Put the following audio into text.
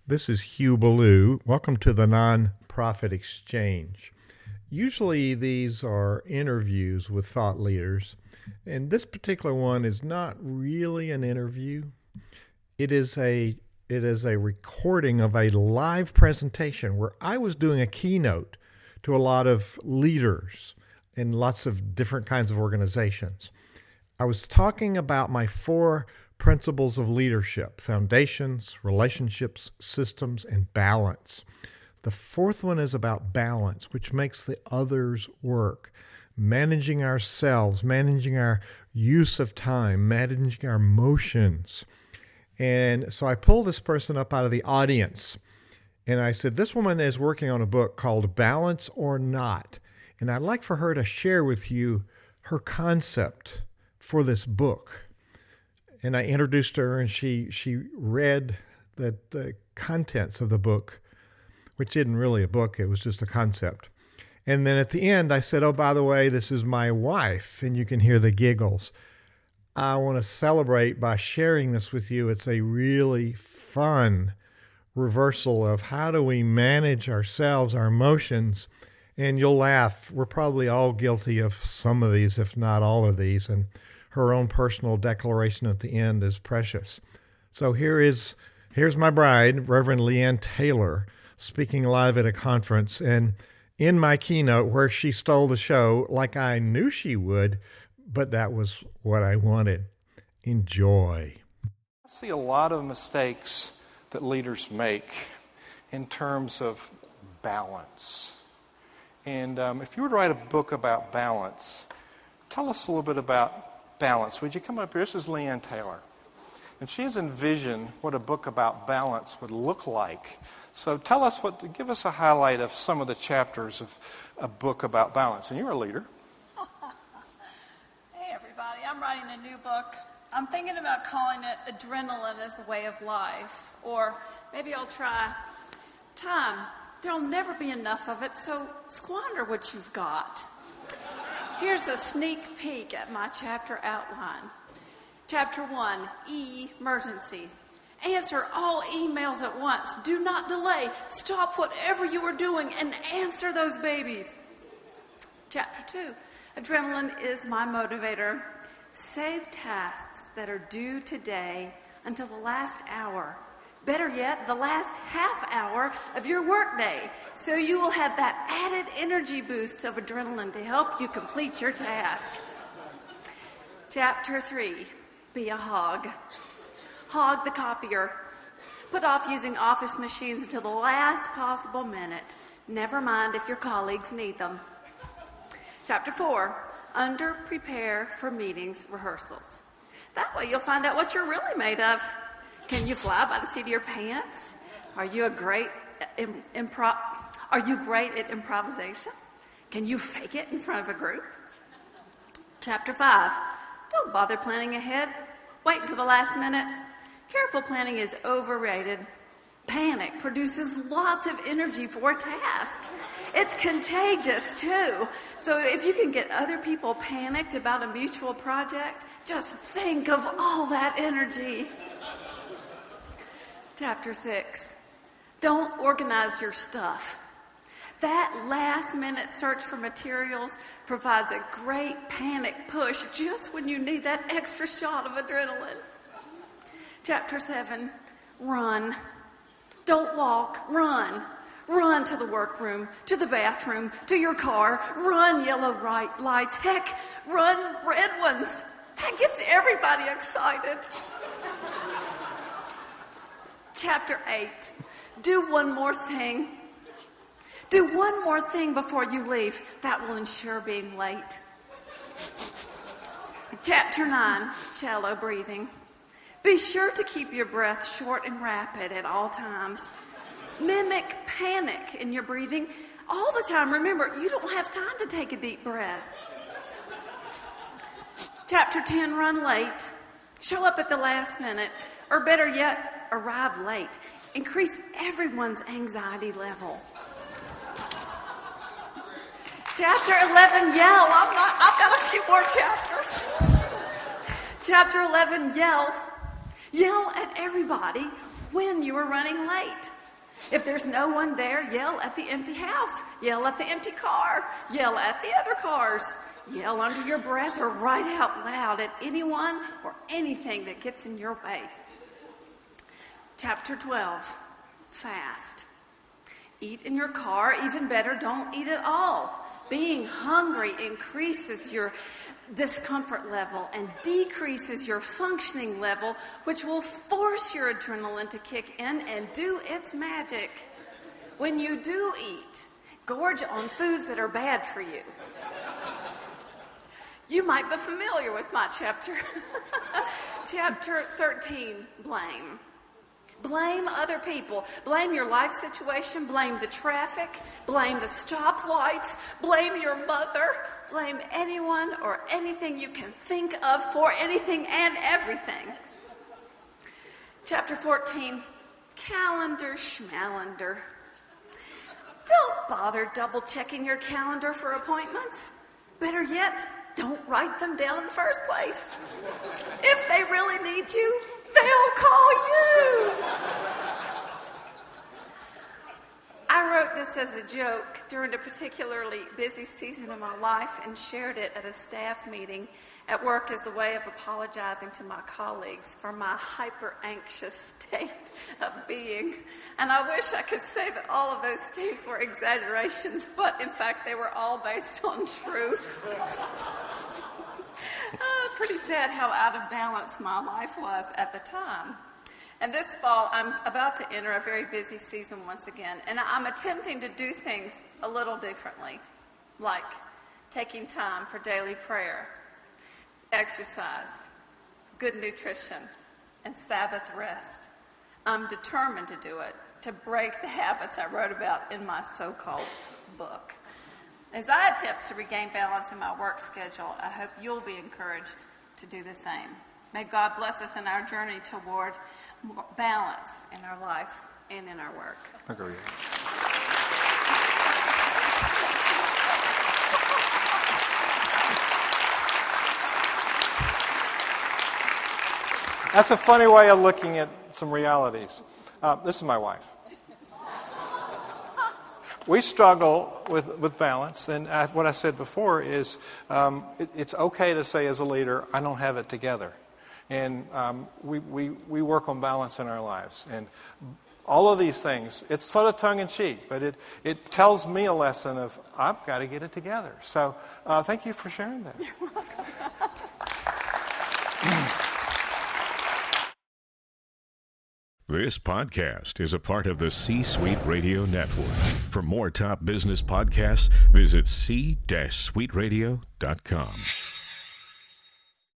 This is Hugh Ballou. Welcome to the Nonprofit Exchange. Usually these are interviews with thought leaders, and this particular one is not really an interview. It is a recording of a live presentation where I was doing a keynote to a lot of leaders in lots of different kinds of organizations. I was talking about my 4 principles of leadership: foundations, relationships, systems, and balance. The 4th one is about balance, which makes the others work. Managing ourselves, managing our use of time, managing our emotions. And so I pulled this person up out of the audience and I said, this woman is working on a book called Balance or Not. And I'd like for her to share with you her concept for this book. And I introduced her, and she read the contents of the book, which isn't really a book, it was just a concept. And then at the end, I said, oh, by the way, this is my wife, and you can hear the giggles. I want to celebrate by sharing this with you. It's a really fun reversal of how do we manage ourselves, our emotions, and you'll laugh. We're probably all guilty of some of these, if not all of these, and her own personal declaration at the end is precious. So here's my bride, Reverend Leigh Taylor, speaking live at a conference. And in my keynote, where she stole the show like I knew she would, but that was what I wanted. Enjoy. I see a lot of mistakes that leaders make in terms of balance. And if you were to write a book about balance, tell us a little bit about balance. Would you come up here? This is Leigh Taylor. And she has envisioned what a book about balance would look like. So give us a highlight of some of the chapters of a book about balance. And you're a leader. Hey everybody, I'm writing a new book. I'm thinking about calling it Adrenaline as a Way of Life. Or maybe I'll try Time. There'll never be enough of it, so squander what you've got. Here's a sneak peek at my chapter outline. Chapter 1, E-mergency. Answer all emails at once. Do not delay. Stop whatever you are doing and answer those babies. Chapter 2, adrenaline is my motivator. Save tasks that are due today until the last hour. Better yet, the last half hour of your workday, so you will have that added energy boost of adrenaline to help you complete your task. Chapter 3, be a hog. Hog the copier. Put off using office machines until the last possible minute. Never mind if your colleagues need them. Chapter 4, under-prepare for meetings, rehearsals. That way you'll find out what you're really made of. Can you fly by the seat of your pants? Are you great at improvisation? Can you fake it in front of a group? Chapter 5, don't bother planning ahead. Wait until the last minute. Careful planning is overrated. Panic produces lots of energy for a task. It's contagious too. So if you can get other people panicked about a mutual project, just think of all that energy. Chapter 6, don't organize your stuff. That last-minute search for materials provides a great panic push just when you need that extra shot of adrenaline. Chapter 7, run. Don't walk, run. Run to the workroom, to the bathroom, to your car. Run yellow lights. Heck, run red ones. That gets everybody excited. Chapter 8, do one more thing. Do one more thing before you leave. That will ensure being late. Chapter 9, shallow breathing. Be sure to keep your breath short and rapid at all times. Mimic panic in your breathing all the time. Remember, you don't have time to take a deep breath. Chapter 10, run late. Show up at the last minute, or better yet, arrive late. Increase everyone's anxiety level. Chapter 11, yell. I've got a few more chapters. Chapter 11, yell. Yell at everybody when you are running late. If there's no one there, yell at the empty house, yell at the empty car, yell at the other cars, yell under your breath or write out loud at anyone or anything that gets in your way. Chapter 12, fast. Eat in your car, even better, don't eat at all. Being hungry increases your discomfort level and decreases your functioning level, which will force your adrenaline to kick in and do its magic. When you do eat, gorge on foods that are bad for you. You might be familiar with my chapter. Chapter 13, blame. Blame other people. Blame your life situation. Blame the traffic. Blame the stoplights. Blame your mother. Blame anyone or anything you can think of for anything and everything. Chapter 14, calendar schmalendar. Don't bother double checking your calendar for appointments. Better yet, don't write them down in the first place. If they really need you, they'll call you. I wrote this as a joke during a particularly busy season of my life and shared it at a staff meeting at work as a way of apologizing to my colleagues for my hyper-anxious state of being. And I wish I could say that all of those things were exaggerations, but in fact they were all based on truth. Pretty sad how out of balance my life was at the time. And this fall, I'm about to enter a very busy season once again, and I'm attempting to do things a little differently, like taking time for daily prayer, exercise, good nutrition, and Sabbath rest. I'm determined to do it, to break the habits I wrote about in my so-called book. As I attempt to regain balance in my work schedule, I hope you'll be encouraged to do the same. May God bless us in our journey toward balance in our life and in our work. Agreed. That's a funny way of looking at some realities. This is my wife. We struggle with balance, and what I said before is it's okay to say as a leader, I don't have it together. And we work on balance in our lives. And all of these things, it's sort of tongue-in-cheek, but it tells me a lesson of I've got to get it together. So thank you for sharing that. You're welcome. This podcast is a part of the C-Suite Radio Network. For more top business podcasts, visit c-suiteradio.com.